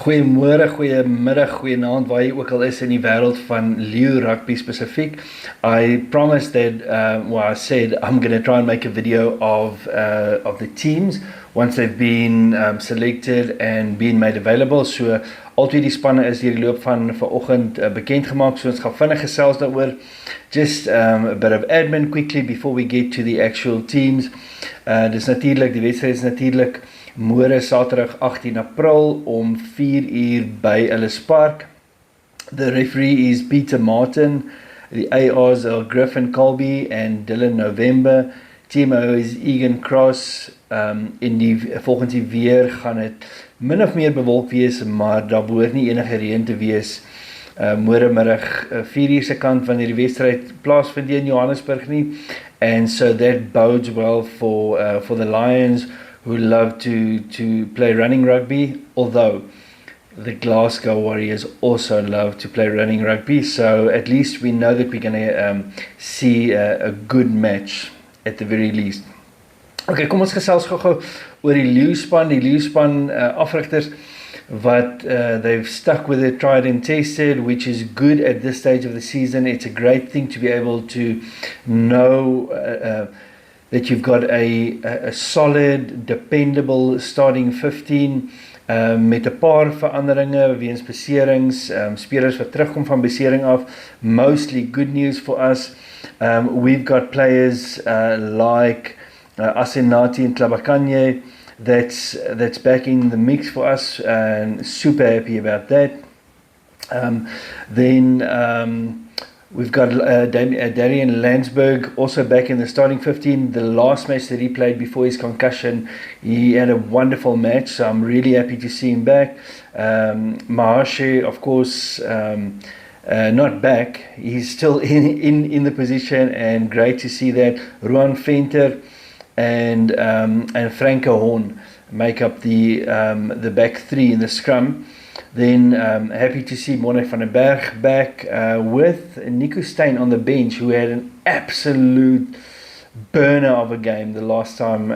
Goeiemôre, goeiemiddag, goeienaand, waar jy ook al is in die wêreld van Leeu Rugby spesifiek. I promised that, I said I'm going to try and make a video of the teams once they've been selected and been made available. So al twee die spanne is hier die loop van vanoggend bekend gemaak, so ons gaan vinnig gesels daaroor. Just a bit of admin quickly before we get to the actual teams. Dis natuurlik, die wedstryd is natuurlik môre Saterdag 18 April om 4 uur by Ellis Park. The referee is Peter Martin. The ARs are Griffin Colby and Dylan November. TMO is Egan Cross. In die volgende weer gaan het min of meer bewolk wees, maar daar behoort nie enige reën te wees. Môre middag 4 uur se kant wanneer die wedstryd plaasvind in Johannesburg nie. And so that bodes well for the Lions, who love to play running rugby, although the Glasgow Warriors also love to play running rugby. So at least we know that we're going to see a good match at the very least. Okay, kom ons gesels gou-gou oor die Leeu-span. Die Leeu-span afrigters wat they've stuck with it, tried and tested, which is good at this stage of the season. It's a great thing to be able to know that you've got a solid, dependable starting 15 met 'n paar veranderinge weens beserings, spelers wat terugkom van besering af. Mostly good news for us. We've got players like Asenati and Tlabakanye that's back in the mix for us, and super happy about that. We've got Darian Landsberg also back in the starting 15. The last match that he played before his concussion, he had a wonderful match, so I'm really happy to see him back. Mahashe, of course, not back. He's still in the position, and great to see that. Ruan Venter and Franco Horn make up the back three in the scrum. Then happy to see Mone van den Berg back with Nico Steyn on the bench, who had an absolute burner of a game the last time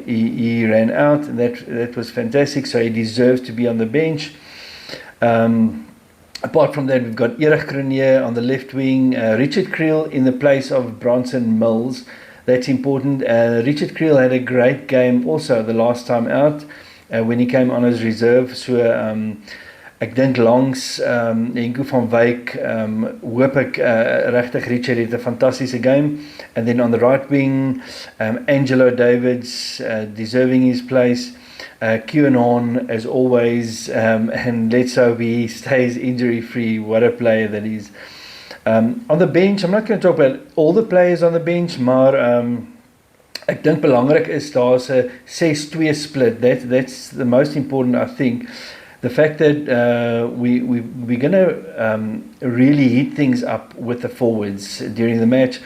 he ran out. And that was fantastic, so he deserves to be on the bench. Apart from that, we've got Erich Grenier on the left wing, Richard Creel in the place of Bronson Mills. That's important. Richard Creel had a great game also the last time out when he came on as reserve. So ek dink langs Henko van Wyk hoop ek regtig Richard het 'n fantastiese game. And then on the right wing, Angelo Davids deserving his place. QAnon as always, and let's hope he stays injury free. What a player that is. On the bench, I'm not going to talk about all the players on the bench, maar ek dink belangrik is daar's 'n 6-2 split. That's the most important, I think. The fact that we're going to really heat things up with the forwards during the match.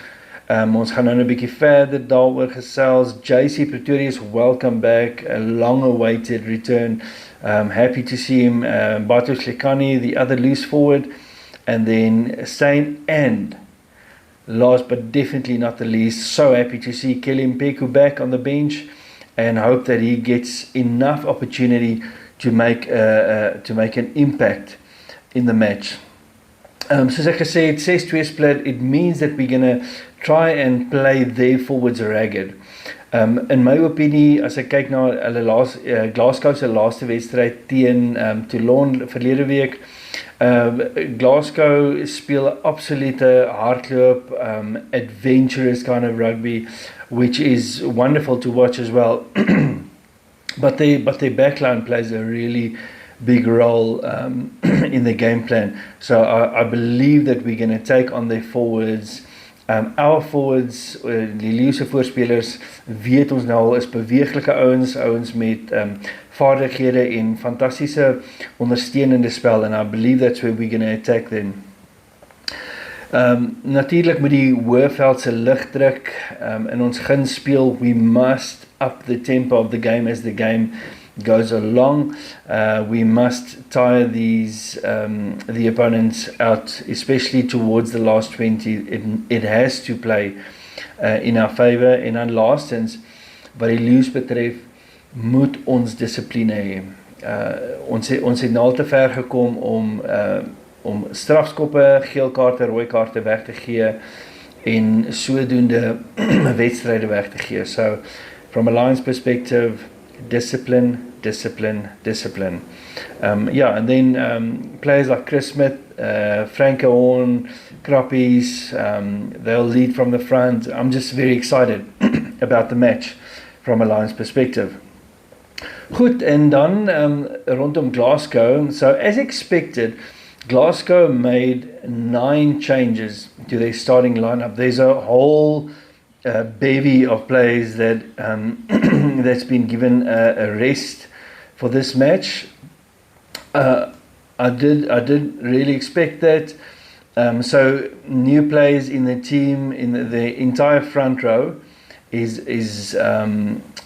Ons gaan nou 'n bietjie verder daaroor gesels. JC Pretorius, welcome back, a long-awaited return. Happy to see him. Bartosz Lekani, the other loose forward, and then Steyn, and last but definitely not the least, so happy to see Kelly Mpeku back on the bench, and hope that he gets enough opportunity to make an impact in the match. Soos ek gesê het, 6-2 split, it means that we're going to try and play their forwards ragged. In my opinie, as ek kyk na hulle Glasgow se laaste wedstryd teen Toulon verlede week, Glasgow speel absolute hardloop, adventurous kind of rugby, which is wonderful to watch as well. But their backline plays a really big role in the game plan. So I believe that we're going to take on their forwards. Our forwards, die Leeuwse voorspelers, weet ons nou al is beweeglike ouens met vaardighede en fantastiese ondersteunende spel, and I believe that's where we're going to attack them. Natuurlik moet die Hoëveld se ligdruk in ons guns speel. We must up the tempo of the game as the game goes along. We must tire the opponents out, especially towards the last 20. It has to play in our favour. En dan laastens, wat die Leeu's betref, moet ons dissipline hê. ons het nou al te ver gekom om strafskoppe, geel kaarte, rooi kaarte weg te gee en sodoende wedstryde weg te gee. So from a Lions perspective, discipline, discipline, discipline. And then players like Chris Smith, Franco Horn, Krappies, they'll lead from the front. I'm just very excited about the match from a Lions perspective. Goed, en dan rondom Glasgow. So as expected, Glasgow made 9 changes to their starting lineup. There's a whole bevy of players that that's been given a rest for this match. I did really expect that. So new players in the team, in the entire front row is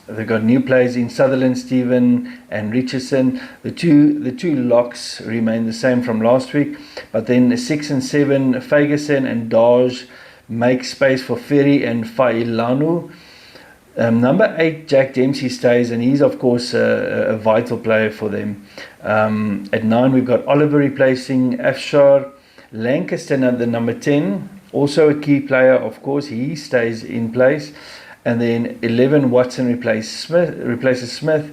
they've got new players in Sutherland, Stephen and Richardson. The two locks remain the same from last week, but then 6 and 7, Ferguson and Dodge make space for Fourie and Failanu. Number 8, Jack Dempsey stays, and he's of course a vital player for them. At 9 we've got Oliver replacing Afshar. Lancaster at the number 10, also a key player, of course, he stays in place. And then 11, Watson replaces Smith.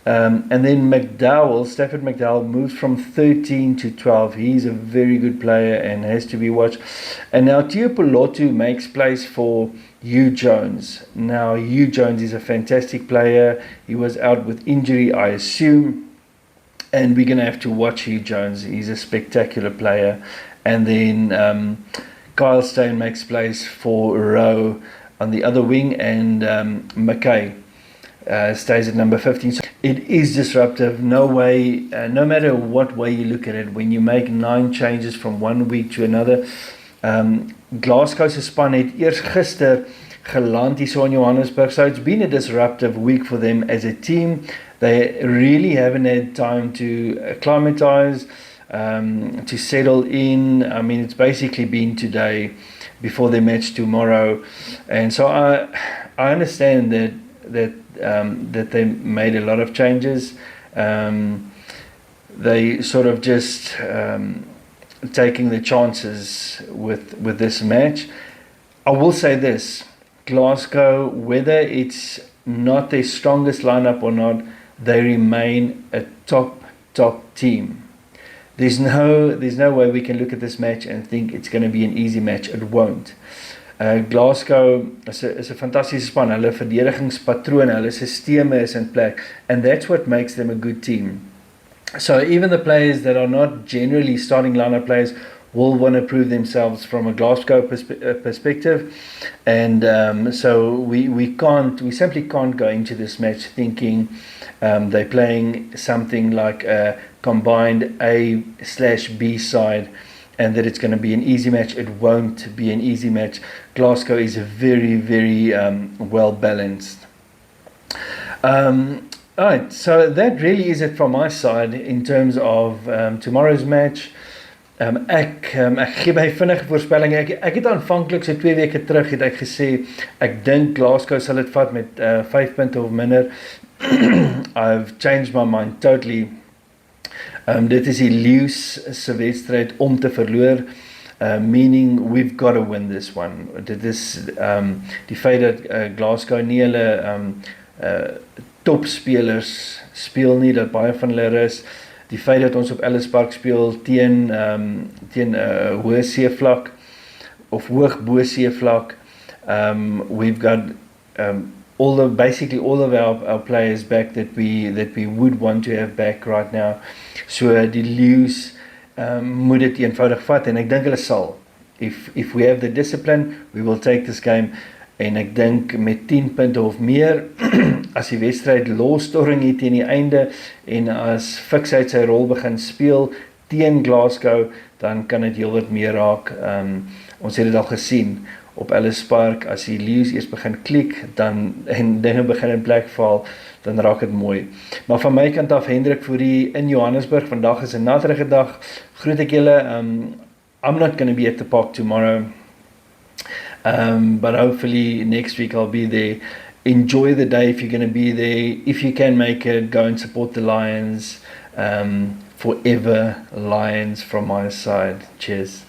And then Stafford McDowell moves from 13 to 12. He's a very good player and has to be watched. And now Tuipulotu makes place for Hugh Jones. Now Hugh Jones is a fantastic player. He was out with injury, I assume. And we're going to have to watch Hugh Jones. He's a spectacular player. And then Kyle Steyn makes place for Rowe on the other wing, and McKay stays at number 15. So it is disruptive. No way, no matter what way you look at it, when you make 9 changes from one week to another. Glasgow se span het eers gister geland hier so in Johannesburg. So it's been a disruptive week for them as a team. They really haven't had time to acclimatize, to settle in. I mean, it's basically been today before their match tomorrow, and so I understand that they made a lot of changes. They sort of just taking the chances with this match. I will say this: Glasgow, whether it's not their strongest lineup or not, they remain a top team. There's no way we can look at this match and think it's going to be an easy match. It won't. Glasgow is a fantastische span. Hulle verdedigingspatrone, hulle systeme is in plek, and that's what makes them a good team. So even the players that are not generally starting lineup players will want to prove themselves from a Glasgow perspective, and so we simply can't go into this match thinking they're playing something like a combined A/B side and that it's going to be an easy match. It won't be an easy match. Glasgow is very, very well balanced. Alright, so that really is it from my side in terms of tomorrow's match. Ek gee my vinnige voorspelling. Ek het aanvanklik so 2 weke terug het ek gesê ek dink Glasgow sal dit vat met 5 punte of minder. I've changed my mind totally. Dit is die Luins se wedstryd om te verloor. Meaning we've got to win this one. Dit is die feit dat Glasgow nie hulle topspelers speel nie, dat baie van hulle is. Die feit dat ons op Ellis Park speel teen hoë seevlak of hoog bo seevlak. We've got basically all of our players back that we would want to have back right now. So die Luins moet dit eenvoudig vat en ek dink hulle sal. If we have the discipline, we will take this game. En ek dink met 10 punte of meer, as die wedstryd losstoring hier teen die einde, en as Fiksheid sy rol begin speel teen Glasgow, dan kan dit heel wat meer raak. Ons het dit al gesien op Ellis Park, as die Luins eers begin klik, en dinge begin in plek val, dan raak dit mooi. Maar van my kant af, Hendrik Fourie in Johannesburg, vandag is 'n natterige dag, groet ek julle. I'm not going to be at the park tomorrow. But hopefully next week I'll be there, enjoy the day if you're going to be there. If you can make it, go and support the Lions. Forever Lions from my side. Cheers.